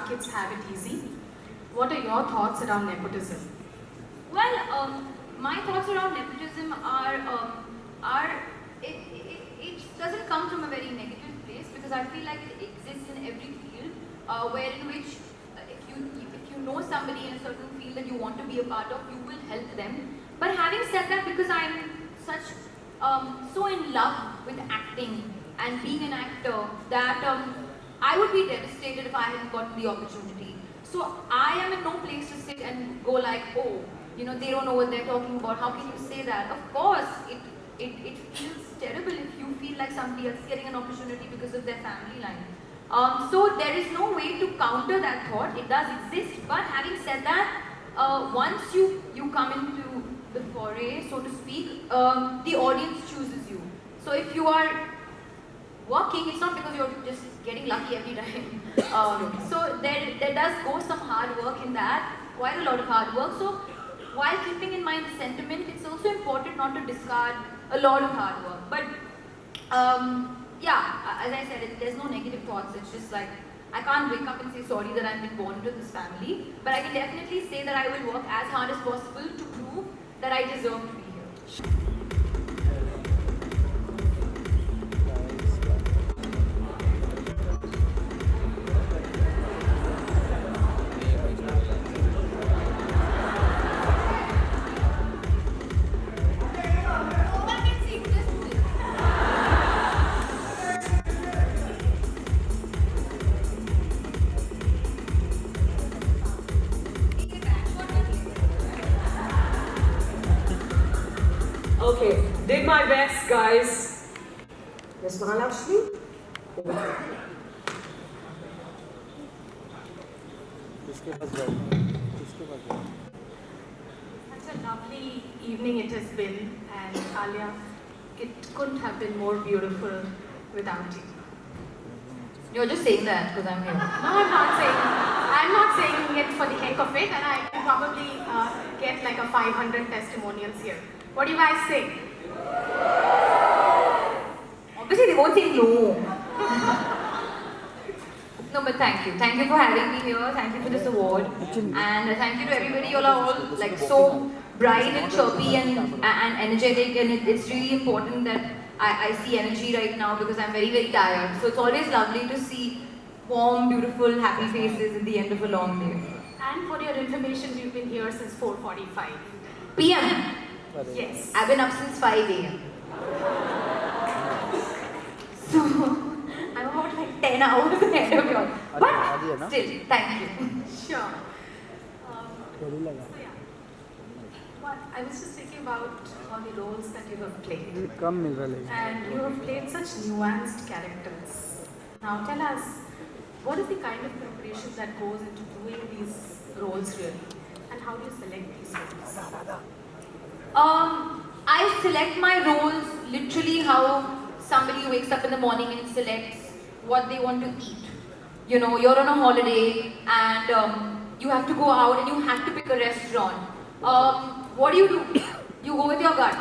kids have it easy. What are your thoughts around nepotism? Well, my thoughts around nepotism are it doesn't come from a very negative place, because I feel like it exists in every field, where in which if you know somebody in a certain field that you want to be a part of, you will help them. But having said that, because I'm such so in love with acting and being an actor, that I would be devastated if I hadn't gotten the opportunity. So I am in no place to sit and go like, oh, they don't know what they're talking about. How can you say that? Of course, it feels terrible if you feel like somebody else is getting an opportunity because of their family line. So there is no way to counter that thought. It does exist. But having said that, once you come into the foray, so to speak, the audience chooses you. So if you are working, it's not because you're just getting lucky every time. So there does go some hard work in that, quite a lot of hard work. So while keeping in mind the sentiment, it's also important not to discard a lot of hard work. But yeah, as I said, there's no negative thoughts. It's just like, I can't wake up and say sorry that I've been born into this family, but I can definitely say that I will work as hard as possible to prove that I deserve to be here. Okay, did my best, guys. Yes, Mahalakshmi? Such a lovely evening it has been, and Alia, it couldn't have been more beautiful without you. You're just saying that because I'm here. No, I'm not saying it for the heck of it, and I can probably get like a 500 testimonials here. What do you guys think? Obviously, they won't say no. No, but thank you. Thank you for having me here. Thank you for this award. And thank you to everybody. You all are all like so bright and chirpy and energetic. And it's really important that I see energy right now, because I'm very, very tired. So it's always lovely to see warm, beautiful, happy faces at the end of a long day. And for your information, we've been here since 4:45 PM. Yes. I've been up since 5 a.m. So I'm about like 10 hours ahead of you all. But still, thank you. Sure. So yeah. Well, I was just thinking about all the roles that you have played. And you have played such nuanced characters. Now tell us, what is the kind of preparation that goes into doing these roles really? And how do you select these roles? I select my roles literally how somebody wakes up in the morning and selects what they want to eat. You're on a holiday and you have to go out and you have to pick a restaurant. What do? You go with your gut.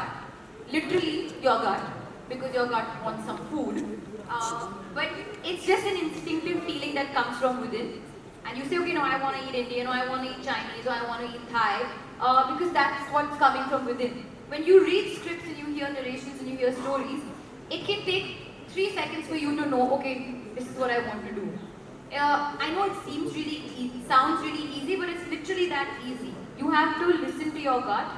Literally your gut, because your gut wants some food. But it's just an instinctive feeling that comes from within. And you say, okay, no, I want to eat Indian, or I want to eat Chinese, or I want to eat Thai, because that's what's coming from within. When you read scripts and you hear narrations and you hear stories, it can take 3 seconds for you to know, okay, this is what I want to do. I know it sounds really easy, but it's literally that easy. You have to listen to your gut,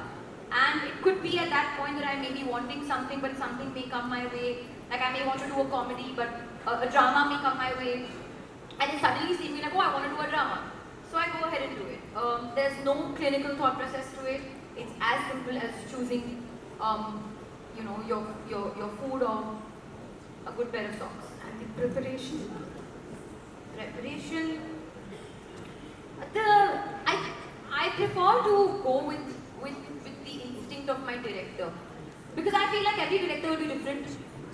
and it could be at that point that I may be wanting something, but something may come my way. Like I may want to do a comedy, but a drama may come my way. And it suddenly seems like, oh, I want to do a drama. So I go ahead and do it. There's no clinical thought process to it. It's as simple as choosing, your food or a good pair of socks. And the preparation? I prefer to go with the instinct of my director, because I feel like every director will be different.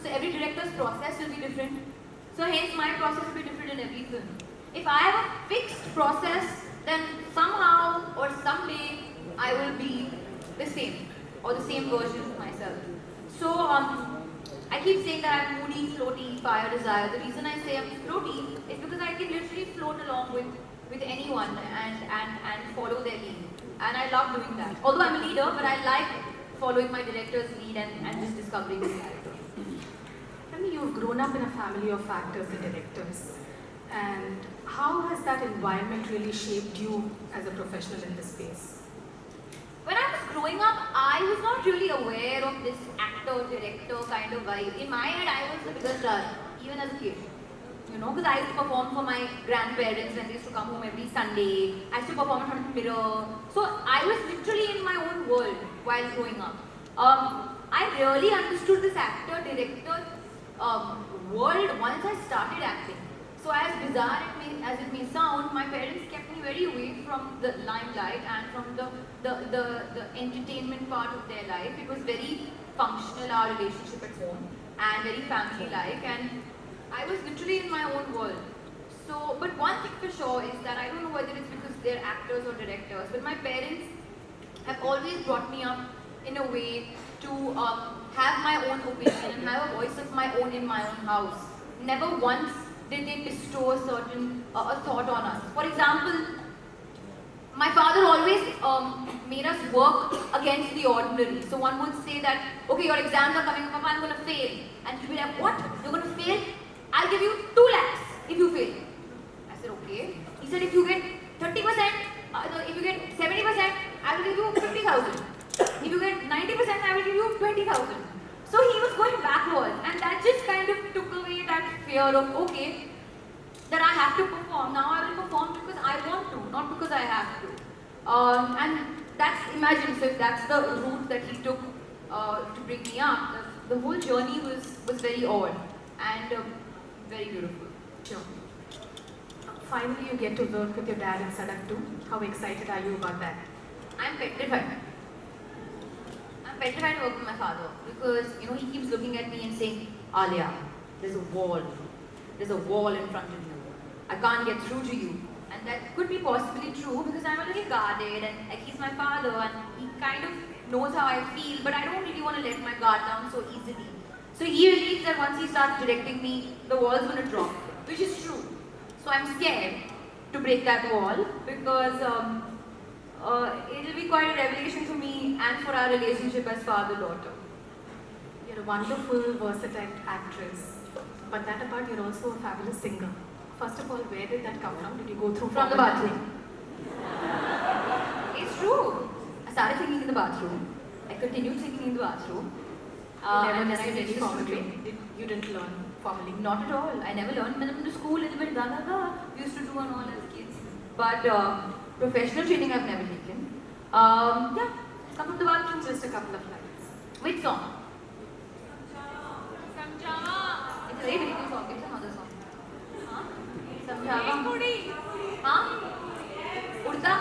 So every director's process will be different. So hence my process will be different in every film. If I have a fixed process, then somehow or someday I will be the same, or the same version of myself. So I keep saying that I'm moody, floaty, fire, desire. The reason I say I'm floaty is because I can literally float along with with anyone and follow their lead. And I love doing that. Although I'm a leader, but I like following my director's lead and just discovering the character. I mean, you've grown up in a family of actors and directors. And how has that environment really shaped you as a professional in this space? When I was growing up, I was not really aware of this actor-director kind of vibe. In my head, I was the biggest star, even as a kid. You know, because I used to perform for my grandparents when they used to come home every Sunday. I used to perform in front of the mirror. So I was literally in my own world while growing up. I really understood this actor-director world once I started acting. So as bizarre as it may sound, my parents kept me very away from the limelight and from the entertainment part of their life. It was very functional, our relationship at home, and very family-like, and I was literally in my own world. So, but one thing for sure is that I don't know whether it's because they're actors or directors, but my parents have always brought me up in a way to have my own opinion and have a voice of my own in my own house. Never once did they bestow a certain a thought on us. For example, my father always made us work against the ordinary. So one would say that, okay, your exams are coming up, Papa, I'm going to fail. And he'd be like, what? You're going to fail? I'll give you 2 lakhs if you fail. I said, okay. He said, if you get 30%, if you get 70%, I will give you 50,000. If you get 90%, I will give you 20,000. So he was going backwards, and that just kind of took away that fear of, okay, that I have to perform. Now I will perform because I want to, not because I have to. And that's, imagine, so if that's the route that he took to bring me up, the whole journey was very odd and very beautiful. Sure. Finally, you get to work with your dad in Sadak 2. How excited are you about that? I'm petrified. I'm petrified to work with my father because, you know, he keeps looking at me and saying, Alia, there's a wall. There's a wall in front of you. I can't get through to you. And that could be possibly true because I'm a little guarded and like, he's my father and he kind of knows how I feel, but I don't really want to let my guard down so easily. So he believes that once he starts directing me, the wall's going to drop, which is true. So I'm scared to break that wall because it'll be quite a revelation for me and for our relationship as father-daughter. You're a wonderful, versatile actress. But that apart, you're also a fabulous singer. First of all, where did that come from? Did you go through From the bathroom. It's true. I started singing in the bathroom. I continued singing in the bathroom. And then I you reached formally. You didn't learn formally? Not at all. I never learned. When I went to school, a little bit we used to do and all as kids. But professional training I've never taken. Yeah, come from the bathroom. Just a couple of lines. Which song? Samjava. It's a very beautiful song. It's another song. Huh? Samjava. Huh? Urta?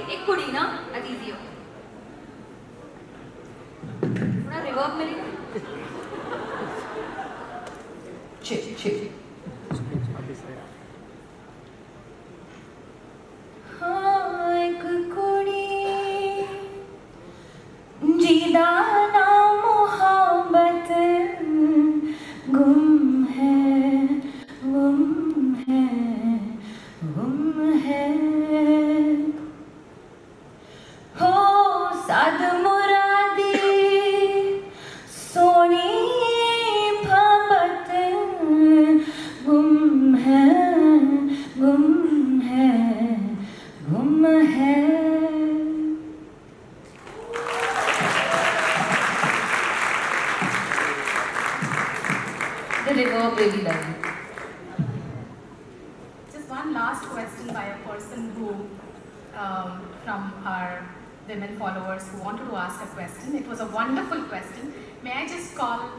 Ek kudi, na? That's easier. थोड़ा reverb मिलेगा? Chill. हाँ एक कुड़ी जिदा ना मोहब्बत गुम है हो साद मुरादी सोनी भबत गुम है The reverb really does it. Just one last question by a person who, from our women followers who wanted to ask a question. It was a wonderful question. May I just call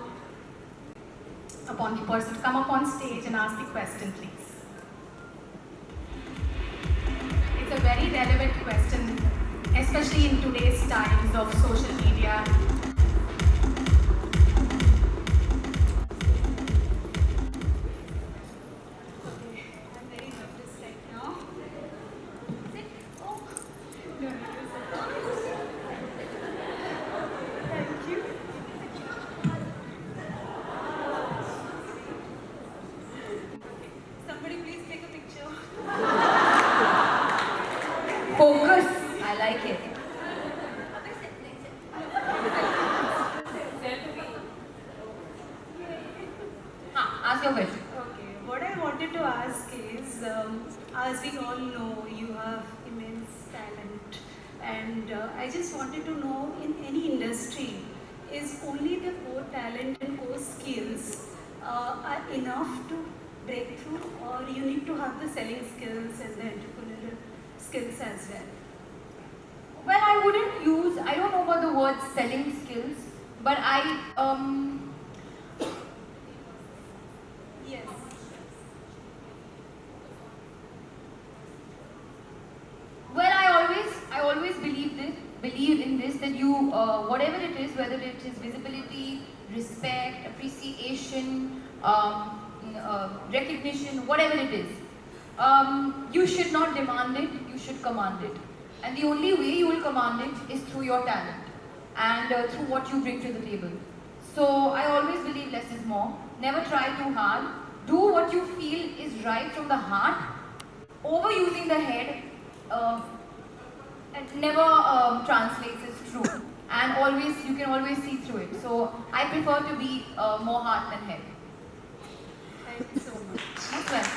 upon the person to come up on stage and ask the question, please? It's a very relevant question, especially in today's times of social media. Somebody please take a picture. of it. Okay, what I wanted to ask is, as we all know, you have immense talent, and I just wanted to know, in any industry, is only the core talent and core skills are enough to break through, or you need to have the selling skills and the entrepreneurial skills as well? Well, I don't know about the word selling skills, but Yes. well, I always believe in this, that you, whatever it is, whether it is visibility, respect, appreciation, recognition, whatever it is, you should not demand it, you should command it. And the only way you will command it is through your talent and through what you bring to the table. So I always believe less is more. Never try too hard. Do what you feel is right from the heart. Overusing the head it never translates as true. And you can always see through it. So I prefer to be more heart than head. Thank you so much. Most welcome.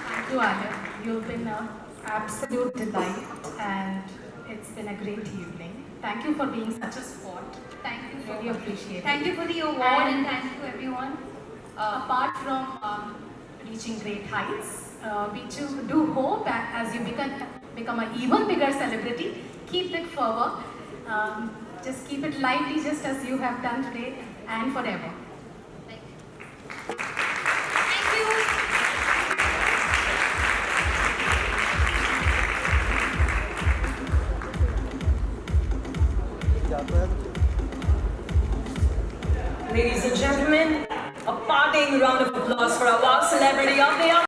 Thank you, Alia. You've been an absolute delight, and it's been a great evening. Thank you for being such a sport. Thank you so Really much. appreciate it. Thank you for the award and thank you to everyone. Apart from reaching great heights, we do hope that as you become an even bigger celebrity, keep it fervor. Just keep it lively, just as you have done today and forever. Thank you. Thank you. Ladies and gentlemen, a parting round of applause for our wow celebrity of the hour.